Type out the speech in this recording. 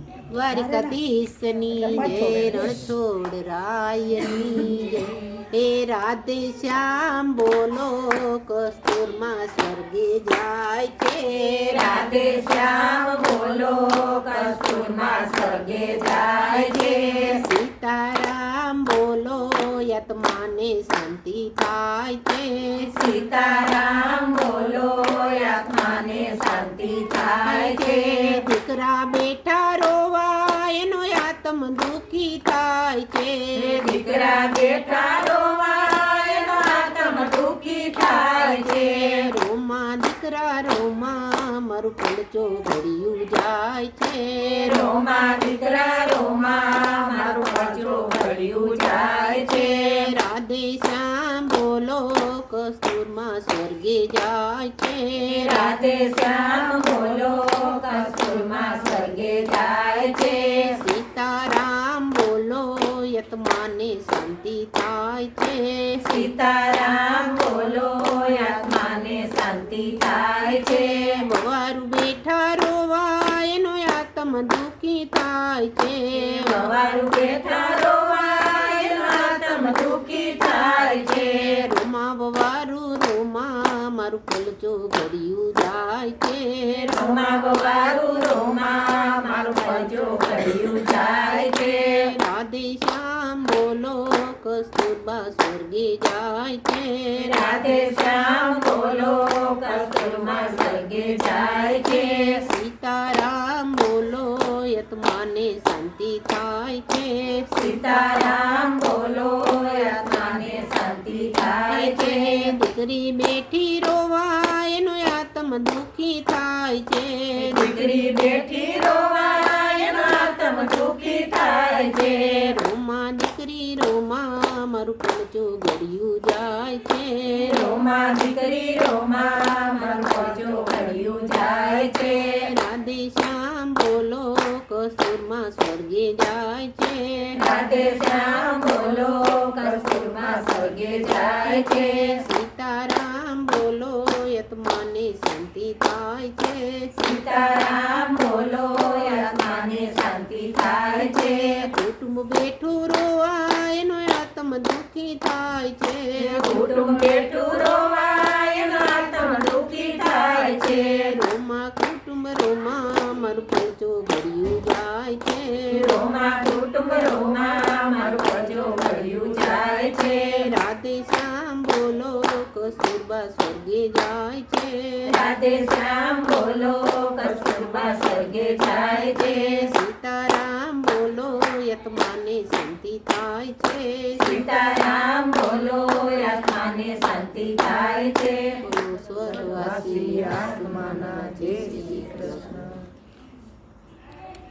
દ્વારિકાધીશની જય, રણછોડ રાયની જય. હે રાધે શ્યામ બોલો, કસ્તુરમાં સ્વર્ગે જાય છે. રાધે શ્યામ બોલો, કસ્તુરમાં સ્વર્ગે જાય છે. સીતારામ બોલો, આત્માને શાંતિ થાય છે. સીતારામ બોલો, આત્માને શાંતિ થાય છે. દીકરા બેઠા રોવા, એનો આત્મ દુખી થાય છે. દીકરા બેઠા રોવા, એનો આત્મ દુખી થાય છે. રોમા દીકરા રોમા, મારું પલચો ઘડ્યું જાય છે. રોમા દીકરા રોમા, મારું પલચો ઘડ્યું જાય છે. રાધે શ્યામ બોલો, કસ્તુરમાં સ્વર્ગે જાય છે. રાધે શ્યામ બોલો, કસ્તુરમાં સ્વર્ગે જાય છે. સીતારામ બોલો, આત્માને શાંતિ થાય છે. સીતારામ બોલો, આત્માને શાંતિ થાય છે. વવારું બેઠા રોવા, એનો આત્મ દુખી થાય છે. વવારું બેઠા રોવા, એનો આત્મ દુખી થાય છે. રોમા વવારું રોમા, મારું પલચો ઘડ્યું જાય છે. રોમા વવારું રોમા, મારું પલચો ઘડ્યું જાય છે. રાધે શ્યામ બોલો, કસ્તુરબા સ્વર્ગે જાય છે. રાધે શ્યામ બોલો, કસ્તુરમાં સ્વર્ગે જાય છે. સીતારામ બોલો, આત્માને શાંતિ થાય છે. સીતારામ બોલો, આત્માને શાંતિ થાય છે. દીકરી બેઠી રોવા, એનો આત્મ દુખી થાય છે. દીકરી બેઠી રોવા, એનો આત્મ દુખી થાય છે. રોમા દીકરી રોમા, મારું પલચો ઘડ્યું જાય છે. રોમા દીકરી રોમા, મારું પલચો ઘડ્યું જાય છે. રાધે શ્યામ બોલો, કસ્તુરમાં સ્વર્ગે જાય છે. રાધે શ્યામ બોલો, કસ્તુરમાં સ્વર્ગે જાય છે. સીતારામ બોલો, આત્માને શાંતિ થાય છે. સીતારામ બોલો, આત્માને શાંતિ થાય છે. કુટુંબ બેઠું રોવા, એનો આત્મ દુખી થાય છે. કુટુંબ બેઠું રોવા, એનો આત્મ દુખી થાય છે. રોમા કુટુંબ રોમા, મારું પલચો ઘડ્યું જાય છે. રોમા કુટુંબ રોમા, મારું પલચો ઘડ્યું જાય છે. રાધે શ્યામ બોલો, કસ્તુરબા સ્વર્ગે જાય છે. રાધે શ્યામ બોલો, કસ્તુરબા સ્વર્ગે જાય છે. સીતારામ બોલો, આત્માને શાંતિ થાય છે. સીતારામ બોલો, આત્માને શાંતિ થાય છે. બોલો સ્વર્ગવાસી વાસી આત્માના જય શ્રી કૃષ્ણ.